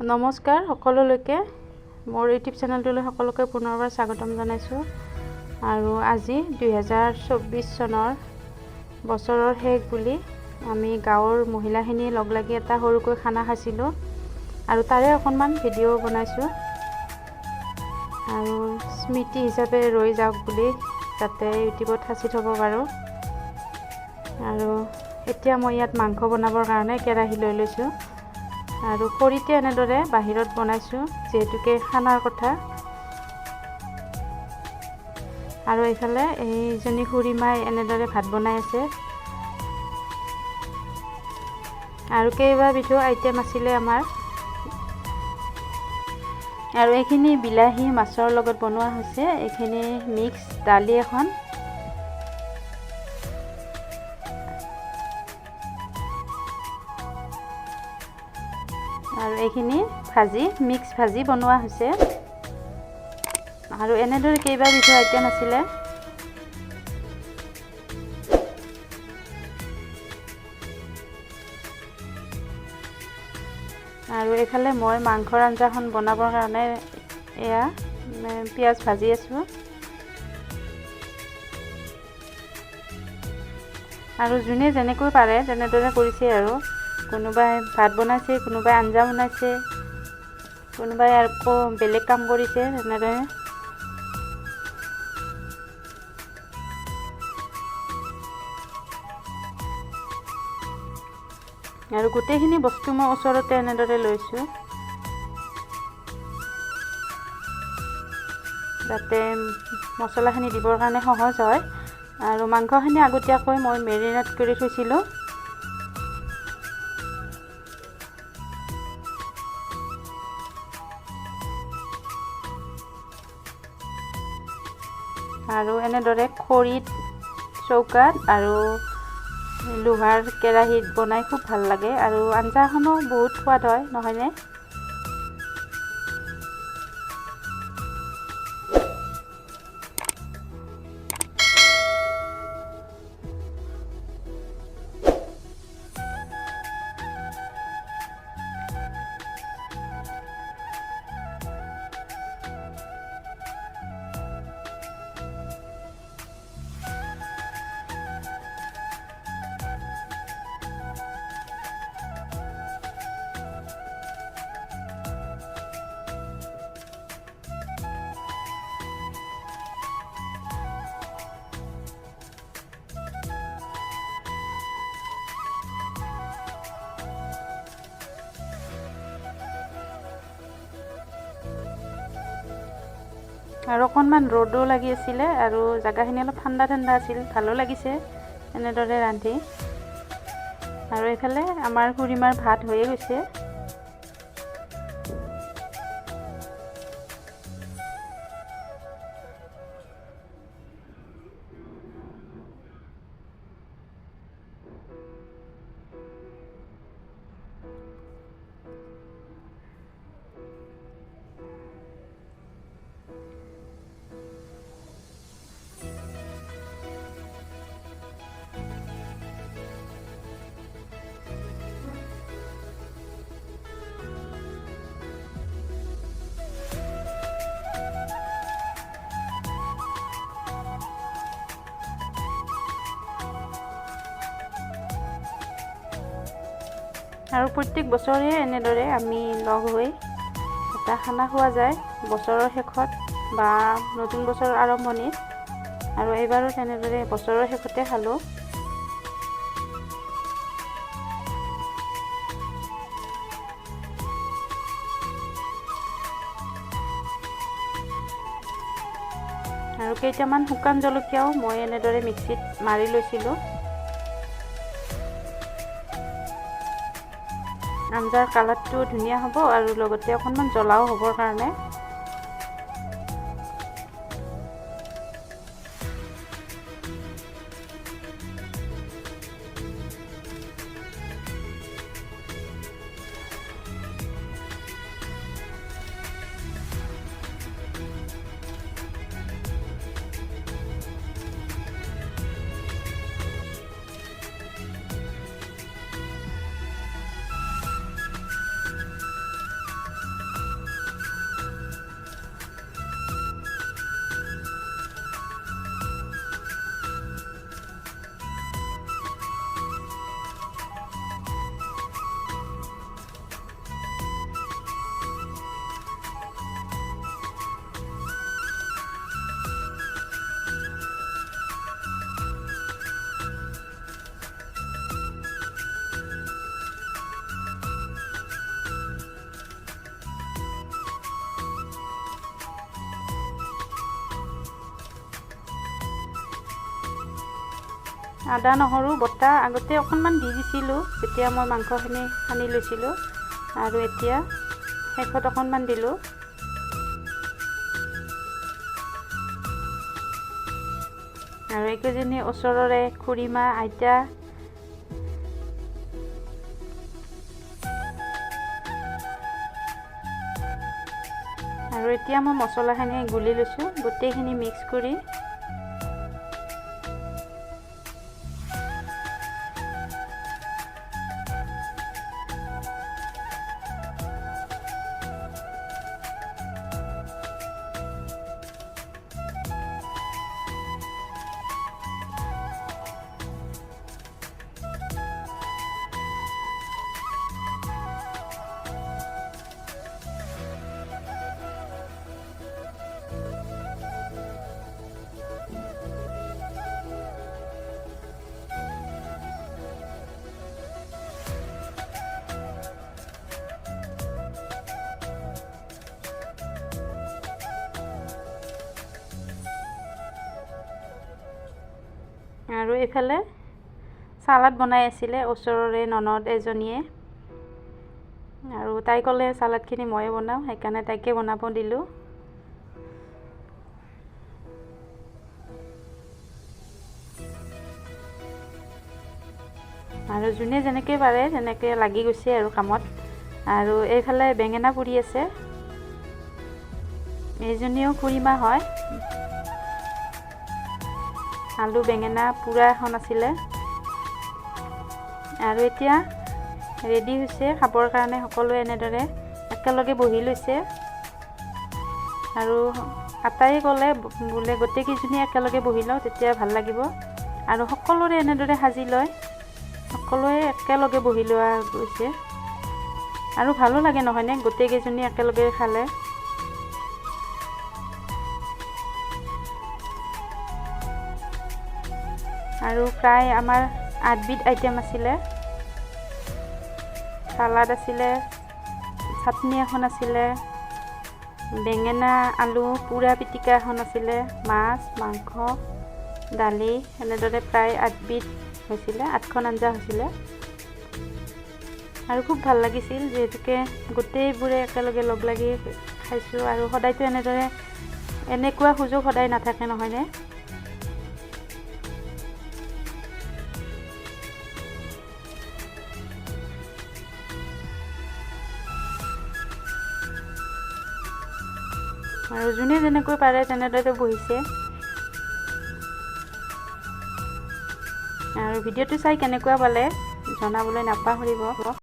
নমস্কাৰ সকলোলৈকে মোৰ ইউটিউব চেনেলটোলৈ সকলোকে পুনৰবাৰ স্বাগতম জনাইছোঁ। আৰু আজি 2024 চনৰ বছৰৰ শেষ বুলি আমি গাঁৱৰ মহিলাখিনি লগ লাগি এটা সৰুকৈ খানা খাইছিলোঁ আৰু তাৰে অকণমান ভিডিঅ' বনাইছোঁ আৰু স্মৃতি হিচাপে ৰৈ যাওক বুলি যাতে ইউটিউবত সাঁচি থ'ব পাৰোঁ। আৰু এতিয়া মই ইয়াত মাংস বনাবৰ কাৰণে কেৰাহী লৈ লৈছোঁ আৰু খৰিতে এনেদৰে বাহিৰত বনাইছোঁ যিহেতুকে খানাৰ কথা। আৰু এইফালে এইজনী খুৰীমাই এনেদৰে ভাত বনাই আছে আৰু কেইবাবিধো আইটেম আছিলে আমাৰ। আৰু এইখিনি বিলাহী মাছৰ লগত বনোৱা হৈছে। এইখিনি মিক্স দালি এখন, আৰু এইখিনি ভাজি মিক্স ভাজি বনোৱা হৈছে। আৰু এনেদৰে কেইবাবিধো আইটেম আছিলে। আৰু এইফালে মই মাংসৰ আঞ্জাখন বনাবৰ কাৰণে এয়া পিঁয়াজ ভাজি আছোঁ। আৰু যোনে যেনেকৈ পাৰে তেনেদৰে কৰিছে আৰু কোনোবাই ভাত বনাইছে, কোনোবাই আঞ্জা বনাইছে, কোনোবাই আকৌ বেলেগ কাম কৰিছে তেনেদৰে। আৰু গোটেইখিনি বস্তু মই ওচৰতে এনেদৰে লৈছোঁ যাতে মছলাখিনি দিবৰ কাৰণে সহজ হয়। আৰু মাংসখিনি আগতীয়াকৈ মই মেৰিনেট কৰি থৈছিলোঁ। আৰু এনেদৰে খৰিত, চৌকাত আৰু লোহাৰ কেৰাহীত বনাই খুব ভাল লাগে আৰু আঞ্জাখনো বহুত সোৱাদ হয়, নহয়নে? আৰু অকণমান ৰ'দো লাগি আছিলে আৰু জেগাখিনি অলপ ঠাণ্ডা ঠাণ্ডা আছিল, ভালো লাগিছে এনেদৰে ৰান্ধি। আৰু এইফালে আমাৰ খুৰীমাৰ ভাত হৈয়ে গৈছে। আৰু প্ৰত্যেক বছৰে এনেদৰে আমি লগ হৈ এটা খানা খোৱা যায় বছৰৰ শেষত বা নতুন বছৰৰ আৰম্ভণিত। আৰু এইবাৰো তেনেদৰে বছৰৰ শেষতে খালোঁ। আৰু কেইটামান শুকান জলকীয়াও মই এনেদৰে মিক্সিত মাৰি লৈছিলোঁ। আঞ্জাৰ কালাৰটো ধুনীয়া হ'ব আৰু লগতে অকণমান জ্বলাও হ'বৰ কাৰণে। আদা নহৰু বটা আগতে অকণমান দি দিছিলোঁ যেতিয়া মই মাংসখিনি সানি লৈছিলোঁ, আৰু এতিয়া শেষত অকণমান দিলোঁ। আৰু এইকেইজনী ওচৰৰে খুৰীমা আইতা আৰু এতিয়া মই মছলাখিনি গুলি লৈছোঁ, গোটেইখিনি মিক্স কৰি। আৰু এইফালে চালাড বনাই আছিলে ওচৰৰে ননদ এজনীয়ে, আৰু তাই ক'লে চালাডখিনি ময়ে বনাওঁ, সেইকাৰণে তাইকে বনাব দিলোঁ। আৰু যোনে যেনেকৈ পাৰে তেনেকৈ লাগি গৈছে আৰু কামত। আৰু এইফালে বেঙেনা পুৰি আছে, এইজনীও খুৰীমা হয়। আলু বেঙেনা পোৰা এখন আছিলে, আৰু এতিয়া ৰেডি হৈছে খাবৰ কাৰণে। সকলোৱে এনেদৰে একেলগে বহি লৈছে, আৰু আটাই ক'লে বোলে গোটেইকেইজনী একেলগে বহি লওঁ তেতিয়া ভাল লাগিব, আৰু সকলোৰে এনেদৰে সাজি লয়, সকলোৱে একেলগে বহি লোৱা গৈছে, আৰু ভালো লাগে নহয়নে গোটেইকেইজনী একেলগে খালে। আৰু প্ৰায় আমাৰ 8বিধ আইটেম আছিলে। চালাড আছিলে, চাটনি এখন আছিলে, বেঙেনা আলু পোৰা পিটিকা এখন আছিলে, মাছ মাংস দালি, এনেদৰে প্ৰায় 8বিধ হৈছিলে, 8খন আঞ্জা হৈছিলে। আৰু খুব ভাল লাগিছিল যিহেতুকে গোটেইবোৰে একেলগে লগ লাগি খাইছোঁ, আৰু সদায়তো এনেকুৱা সুযোগ সদায় নাথাকে নহয়নে। আৰু যোনে যেনেকৈ পাৰে তেনেদৰে বহিছে। আৰু ভিডিঅ'টো চাই কেনেকুৱা পালে জনাবলৈ নাপাহৰিব।